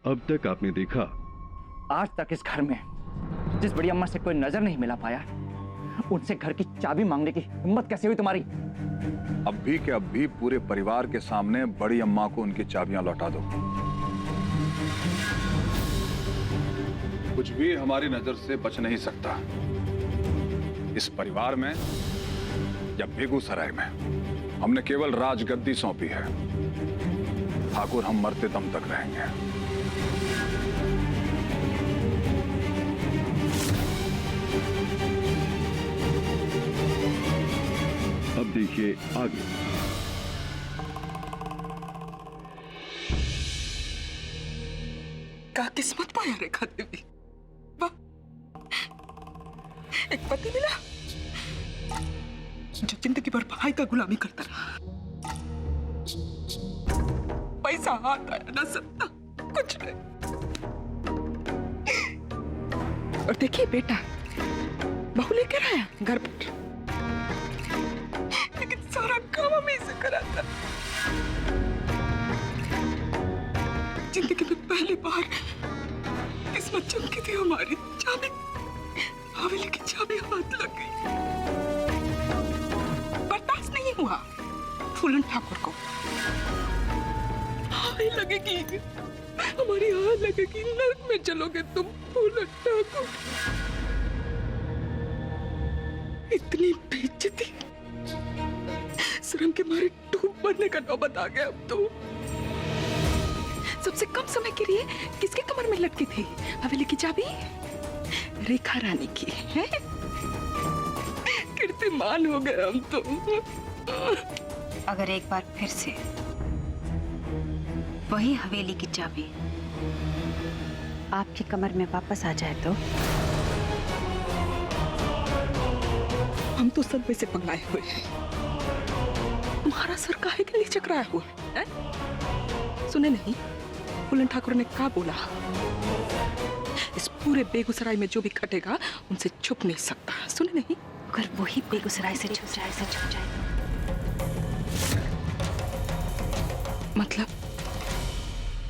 अब तक आपने देखा, आज तक इस घर में जिस बड़ी अम्मा से कोई नजर नहीं मिला पाया, उनसे घर की चाबी मांगने की हिम्मत कैसे हुई तुम्हारी? अब भी के अब भी पूरे परिवार के सामने बड़ी अम्मा को उनकी चाबियां लौटा दो। कुछ भी हमारी नजर से बच नहीं सकता। इस परिवार में या बेगूसराय में हमने केवल राजगद्दी सौंपी है। ठाकुर हम मरते दम तक रहेंगे। अब देखिए आगे। क्या किस्मत पाया रेखा देवी, वाह, एक पति मिला जो जिंदगी भर भाई का गुलामी करता रहा। पैसा हाथ आया ना सत्ता, कुछ नहीं। और देखिए बेटा, बहू लेकर आया घर पर, लेकिन सारा काम हमें से कराता। जिंदगी में पहली बार किस्मत चमकी थी हमारी। चाबी, हवेली की चाबी हाथ लग गई। बर्दाश्त नहीं हुआ फूलन ठाकुर को। हमें लगेगी, हमारी हाथ लगेगी, नर्क में चलोगे तुम फूलन ठाकुर। इतनी बेइज्जती, शर्म के मारे डूब मरने का नौबत आ गया अब तो। सबसे कम समय के लिए किसके कमर में लटकी थी हवेली की चाबी? रेखा रानी की है। कीर्तिमान हो गए हम तो। अगर एक बार फिर से वही हवेली की चाबी आपकी कमर में वापस आ जाए तो? हम तो सब में से पंगाए हुए हैं। तुम्हारा सर काहे के लिए चकराया हुआ है? सुने नहीं फूलन ठाकुर ने क्या बोला? इस पूरे बेगूसराय में जो भी खटेगा उनसे छुप नहीं सकता। सुने नहीं? अगर वही बेगूसराय से छुप जाए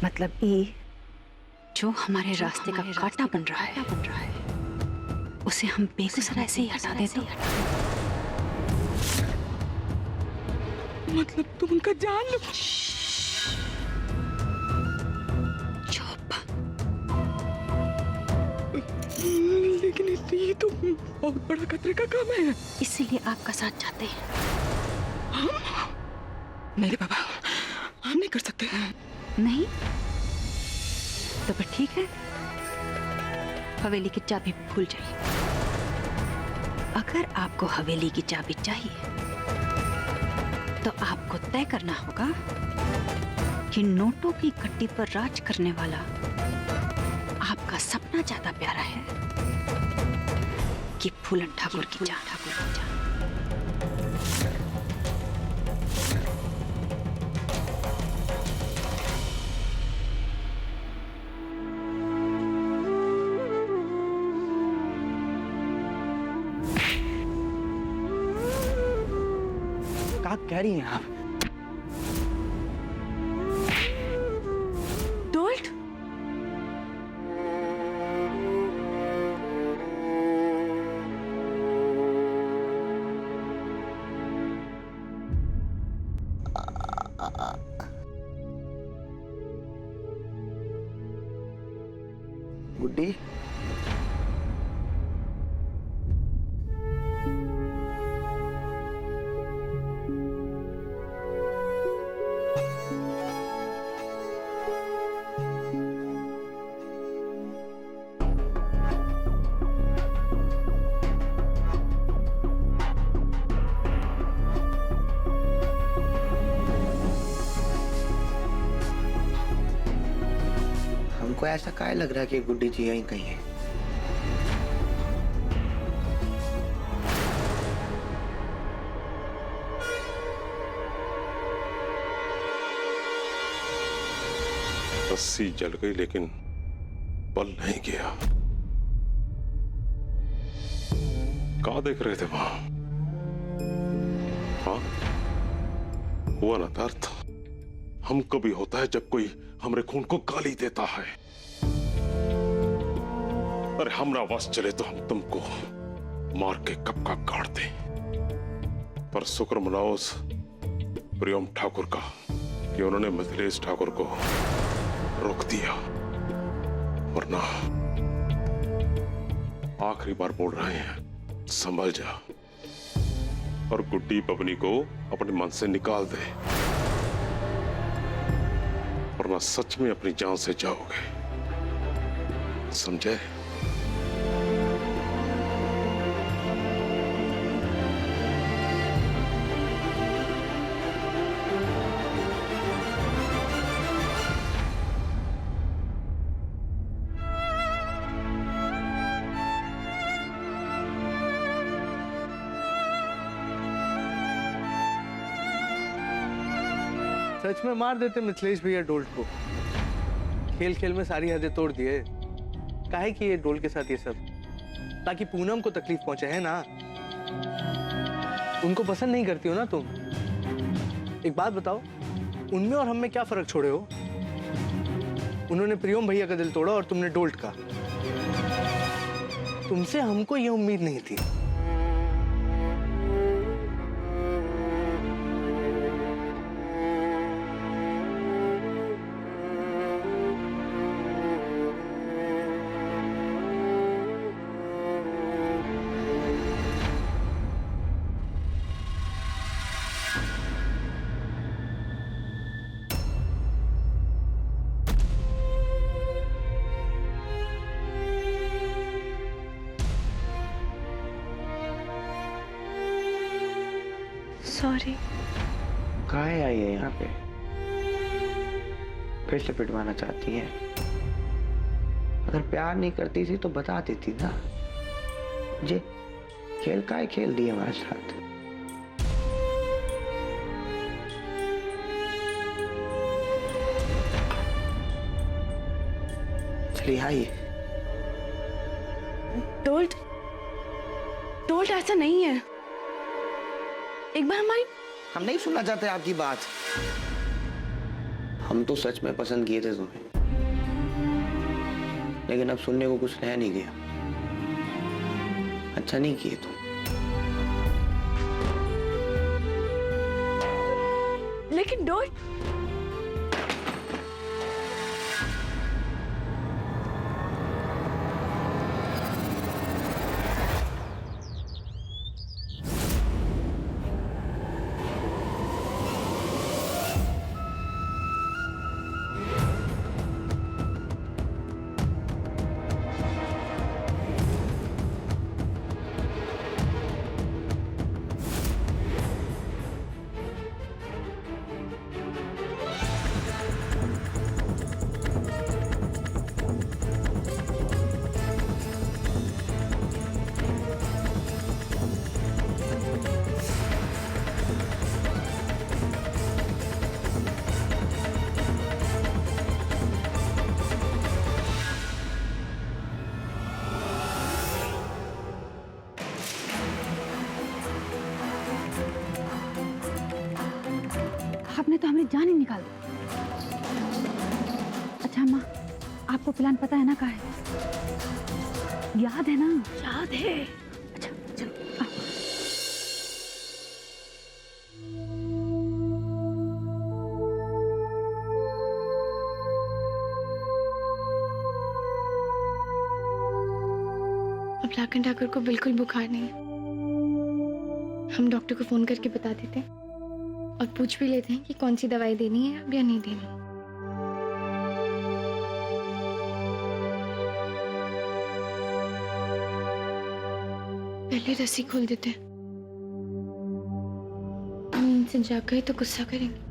मतलब ये जो हमारे रास्ते का कांटा बन रहा है उसे हम बेगूसराय से ही हटा देते। मतलब तुम उनका जान लो? चुप। लेकिन ये तो बहुत बड़ा खतरे का काम है। इसीलिए आपका साथ चाहते हैं हम? मेरे बाबा, हम नहीं कर सकते। नहीं तो फिर ठीक है, हवेली की चाबी भूल जाइए। अगर आपको हवेली की चाबी चाहिए तो आपको तय करना होगा कि नोटों की गड्डी पर राज करने वाला आपका सपना ज्यादा प्यारा है कि फूलन ठाकुर की जान। क्या कह रही हैं आप? डोल्ट, गुड्डी, हमको ऐसा काहे लग रहा है कि गुड्डी जी यहीं कहीं है? रस्सी जल गई लेकिन बल नहीं गया। क्या देख रहे थे वहां? हाँ, हुआ ना दर्द? हमको भी होता है जब कोई हमरे खून को गाली देता है। अरे हमरा वश चले तो हम तुमको मार के कब का काट दें। पर शुक्र मनाओ उस प्रियम ठाकुर का कि उन्होंने मिथिलेश ठाकुर को रोक दिया, वरना आखिरी बार बोल रहे हैं, संभल जा और गुड्डी बबनी को अपने मन से निकाल दे, वरना सच में अपनी जान से जाओगे, समझे? सच में मार देते मिथिलेश भैया डोल्ट को। खेल खेल में सारी हदें तोड़ दिए। काहे कि ये डोल के साथ ये सब, ताकि पूनम को तकलीफ पहुंचे, है ना? उनको पसंद नहीं करती हो ना तुम? एक बात बताओ, उनमें और हम में क्या फर्क छोड़े हो? उन्होंने प्रियम भैया का दिल तोड़ा और तुमने डोल्ट का। तुमसे हमको ये उम्मीद नहीं थी। सॉरी। काहे आई है यहाँ पे? फिर से पिटवाना चाहती है? अगर प्यार नहीं करती थी तो बता देती ना। जे खेल काहे खेल दी हमारे साथ? चलिए आइए। डोल्ट, डोल्ट ऐसा नहीं है। एक बार हमारी, हम नहीं सुनना चाहते आपकी बात। हम तो सच में पसंद किए थे तुम्हें, लेकिन अब सुनने को कुछ रह नहीं गया। अच्छा नहीं किए तुम। लेकिन डोल्ट, आपने तो हमारी जान ही निकाल दी। अच्छा अम्मा, आपको प्लान पता है ना कहाँ है? याद है ना? याद है। अच्छा चलो आओ। अब लाखन ठाकुर को बिल्कुल बुखार नहीं है। हम डॉक्टर को फोन करके बता देते हैं और पूछ भी लेते हैं कि कौन सी दवाई देनी है अब या नहीं देनी। पहले रस्सी खोल देते हैं। हम इनसे जाग गए तो गुस्सा करेंगे।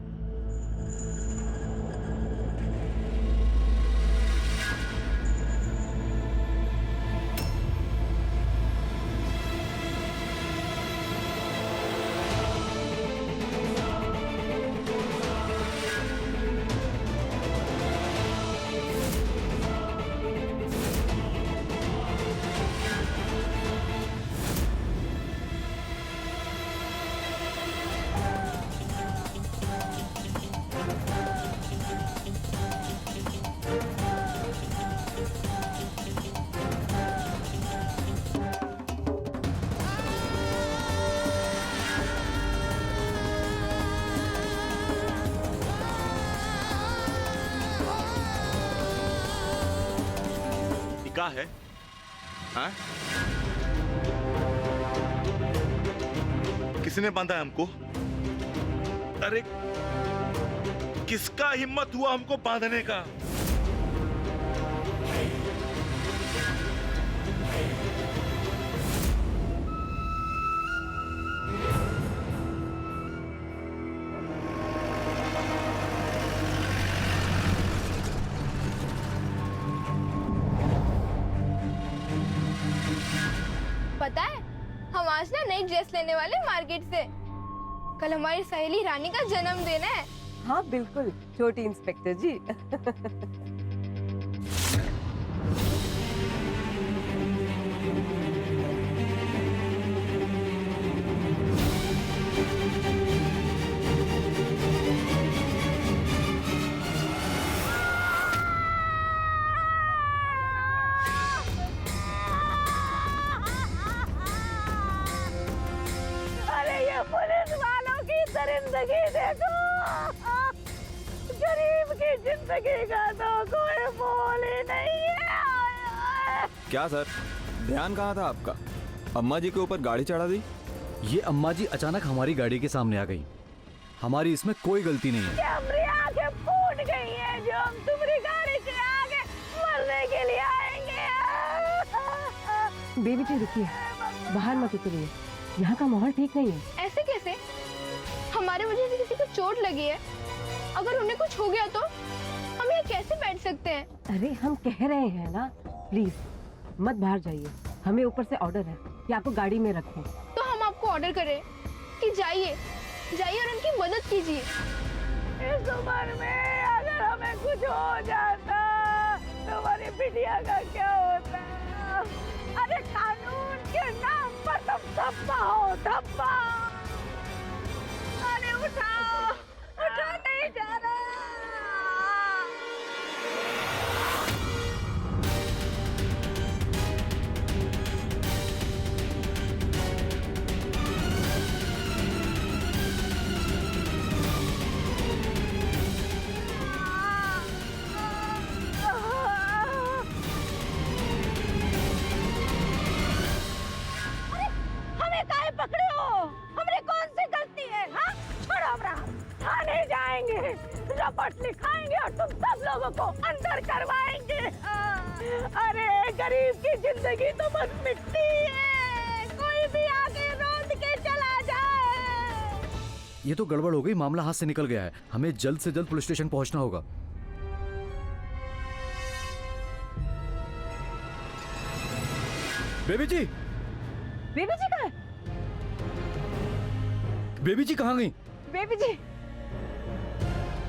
का है? हाँ? किसने बांधा है हमको? अरे किसका हिम्मत हुआ हमको बांधने का? पता है, हम आज ना नई ड्रेस लेने वाले मार्केट से। कल हमारी सहेली रानी का जन्मदिन है। हाँ बिल्कुल, छोटी इंस्पेक्टर जी। अरे ये पुलिस वालों की दरिंदगी देखो, गरीब की जिंदगी का तो कोई मोल ही नहीं है। क्या सर, ध्यान कहाँ था आपका? अम्मा जी के ऊपर गाड़ी चढ़ा दी। ये अम्मा जी अचानक हमारी गाड़ी के सामने आ गई। हमारी इसमें कोई गलती नहीं है। हमारी आंखें फूट गई हैं जो हम तुम्हारी गाड़ी के आगे मरने के लिए आएंगे। बेबी जी रुकिए, बाहर मत उतरिए, यहाँ का माहौल ठीक नहीं है। ऐसे कैसे? हमारे वजह से किसी को चोट लगी है, अगर उन्हें कुछ हो गया तो हम यहाँ कैसे बैठ सकते हैं? अरे हम कह रहे हैं ना, प्लीज मत बाहर जाइए। हमें ऊपर से ऑर्डर है कि आपको गाड़ी में रखें। तो हम आपको ऑर्डर करें कि जाइए जाइए और उनकी मदद कीजिए। इस उम्र में अगर हमें कुछ हो जाता तो हमारी बिटिया का क्या होता? अरे कानून के नाम पर तुम धब्बा हो, धब्बा। अरे उठाओ, उठा नहीं जा रहा। हमें काहे पकड़े हो? हमने कौन सी गलती है? हाँ, छोड़ो हमरा, थाने जाएंगे, रपट लिखाएंगे और तुम सब लोगों को अंदर करवाएंगे। अरे गरीब की जिंदगी तो बस मिट्टी है, कोई भी आगे रोंद के चला जाए। ये तो गड़बड़ हो गई, मामला हाथ से निकल गया है। हमें जल्द से जल्द पुलिस स्टेशन पहुंचना होगा। बेबी जी, बेबी जी कहाँ है? बेबी जी कहाँ गई? बेबी जी,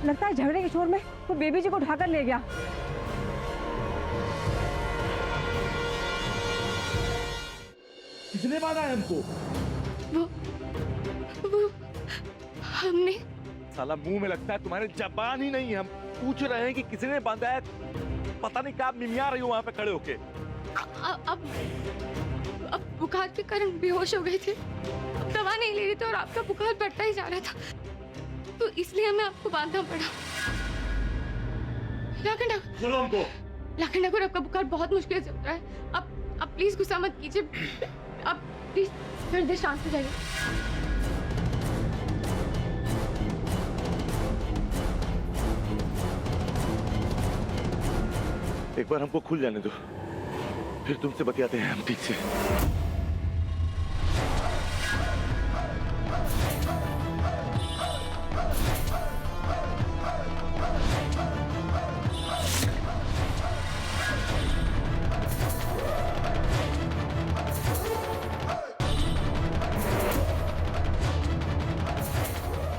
लगता है झगड़े के शोर में वो बेबी जी को उठाकर ले गया। किसने बांधा है हमको? वो हमने। साला मुंह में लगता है तुम्हारे जबान ही नहीं है। हम पूछ रहे हैं कि किसने बांधा है, पता नहीं क्या मिमिया रही हो वहां पे खड़े होके। अब बुखार के कारण बेहोश हो गए थे, अब दवा नहीं ले रहे थे और आपका बुखार बढ़ता ही जा रहा था, तो इसलिए हमें आपको बांधना पड़ा। लाखन ठाकुर, बोलो हमको। लाखन ठाकुर, आपका बुखार बहुत मुश्किल से उतरा है। अब प्लीज गुस्सा मत कीजिए, अब प्लीज थोड़ी देर शांत हो जाइए। एक बार हमको खुल जाने दो, फिर तुमसे बतियाते हैं हम ठीक से।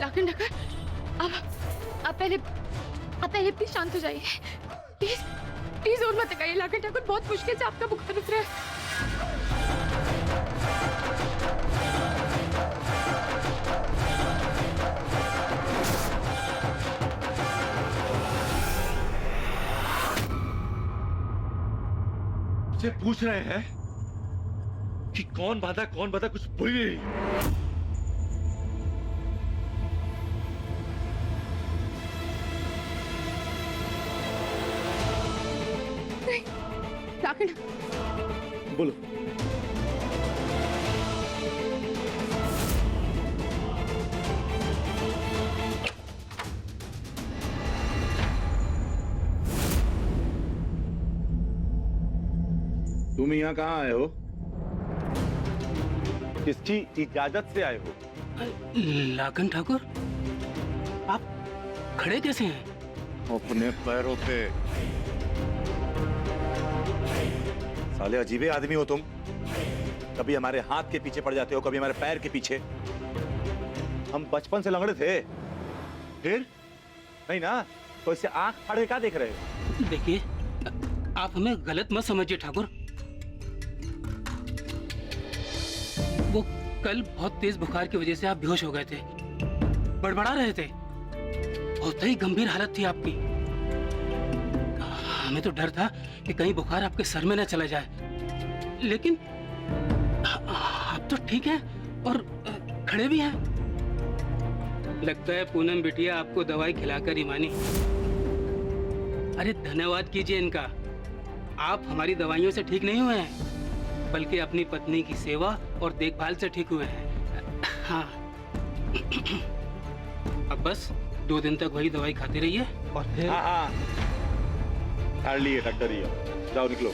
लाखन ठाकुर, आप पहले प्लीज शांत हो जाइए, प्लीज प्लीज और मत लगाइए। लाखन ठाकुर, बहुत मुश्किल से आपका बुखार उतरा है। से पूछ रहे हैं कि कौन बांधा कुछ बोलिए। राखिन बोलो। तुम यहाँ कहाँ आए हो? किसकी इजाजत से आए हो? लाखन ठाकुर, आप खड़े कैसे हैं? अपने पैरों पे। साले अजीबे आदमी हो तुम। कभी हमारे हाथ के पीछे पड़ जाते हो, कभी हमारे पैर के पीछे। हम बचपन से लंगड़े थे। फिर नहीं ना, तो इससे आंख फाड़ के क्या देख रहे हो? देखिए, आप हमें गलत मत समझिए ठाकुर। वो कल बहुत तेज बुखार की वजह से आप बेहोश हो गए थे, बड़बड़ा रहे थे, बहुत ही गंभीर हालत थी आपकी। हमें तो डर था कि कहीं बुखार आपके सर में न चला जाए, लेकिन आप तो ठीक हैं और खड़े भी हैं। लगता है पूनम बिटिया आपको दवाई खिलाकर ही मानी। अरे धन्यवाद कीजिए इनका। आप हमारी दवाइयों से ठीक नहीं हुए हैं, बल्कि अपनी पत्नी की सेवा और देखभाल से ठीक हुए हैं। हाँ। अब बस 2 दिन तक वही दवाई खाते रहिए और फिर। हाँ, झाड़ लिए डॉक्टर ही। जाओ निकलो।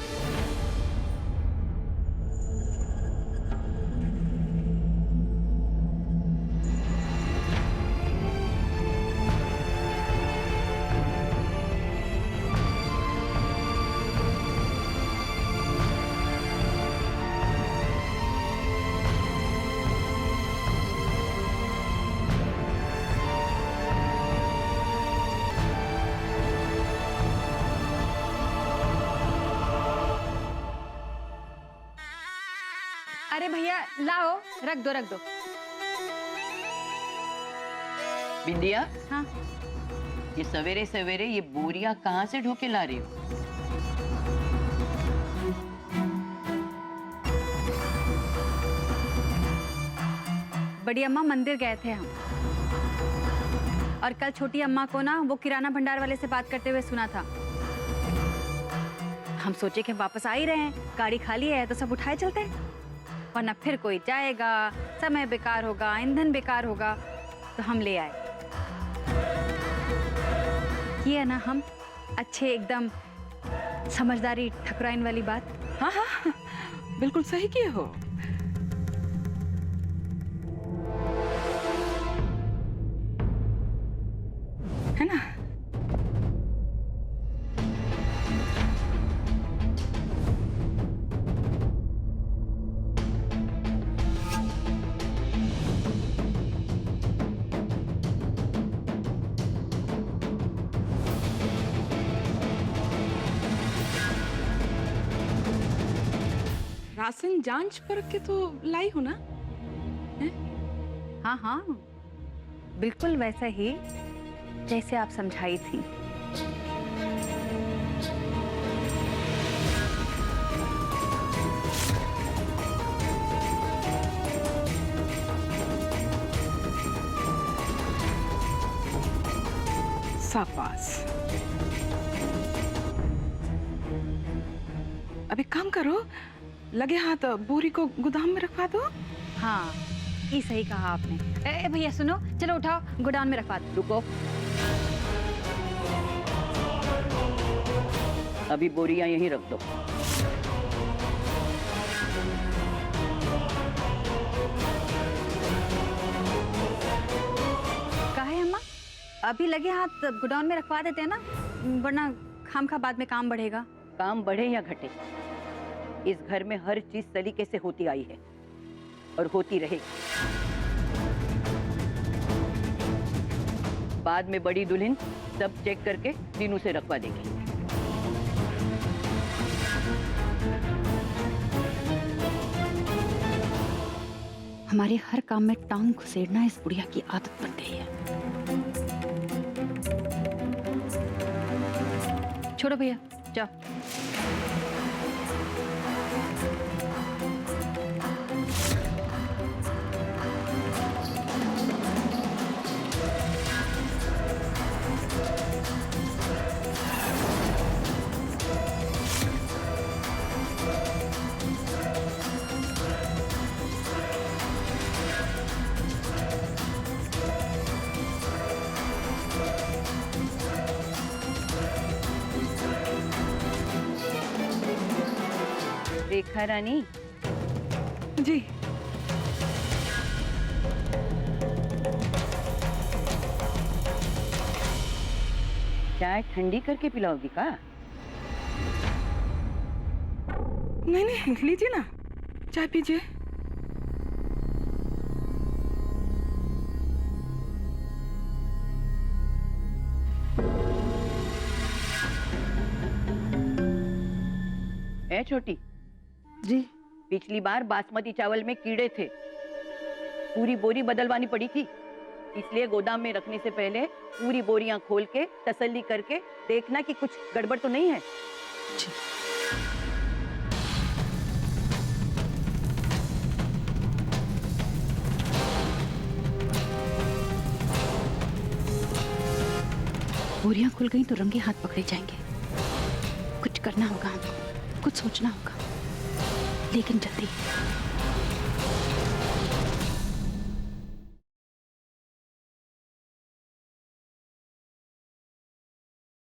अरे भैया लाओ, रख दो रख दो। बिंदिया, हाँ ये सवेरे सवेरे ये बोरियां कहाँ से ढो के ला रही हो? बड़ी अम्मा मंदिर गए थे हम, और कल छोटी अम्मा को ना वो किराना भंडार वाले से बात करते हुए सुना था। हम सोचे कि वापस आ ही रहे हैं, गाड़ी खाली है तो सब उठाए चलते हैं, वरना फिर कोई जाएगा, समय बेकार होगा, ईंधन बेकार होगा, तो हम ले आए। ये है ना हम अच्छे एकदम समझदारी ठकुराइन वाली बात। हाँ हाँ, बिल्कुल सही किए हो। है ना? राशन जांच पर के तो लाई हो ना? हाँ हाँ, बिल्कुल वैसा ही जैसे आप समझाई थी। शाबाश। अब एक काम करो, लगे हाथ बोरी को गोदाम में रखवा दो। हाँ, ये सही कहा आपने। ए भैया सुनो, चलो उठाओ, गोडाउन में रखवा दो। रुको, अभी बोरियां यहीं रख दो। काहे अम्मा, अभी लगे हाथ गोडाउन में रखवा देते हैं ना, वरना खामखा बाद में काम बढ़ेगा। काम बढ़े या घटे, इस घर में हर चीज सलीके से होती आई है और होती रहेगी। बाद में बड़ी दुल्हन सब चेक करके तीनों से रखवा देगी। हमारे हर काम में टांग घुसेड़ना इस बुढ़िया की आदत बन गई है। छोड़ो भैया, जाओ। रेखा रानी। जी। चाय ठंडी करके पिलाओगी का? नहीं नहीं, लीजिए ना, चाय पीजिए। ए छोटी जी। पिछली बार बासमती चावल में कीड़े थे, पूरी बोरी बदलवानी पड़ी थी, इसलिए गोदाम में रखने से पहले पूरी बोरियां खोल के तसल्ली करके देखना कि कुछ गड़बड़ तो नहीं है। जी। बोरियां खुल गई तो रंगे हाथ पकड़े जाएंगे। कुछ करना होगा हमको, कुछ सोचना होगा, लेकिन जल्दी।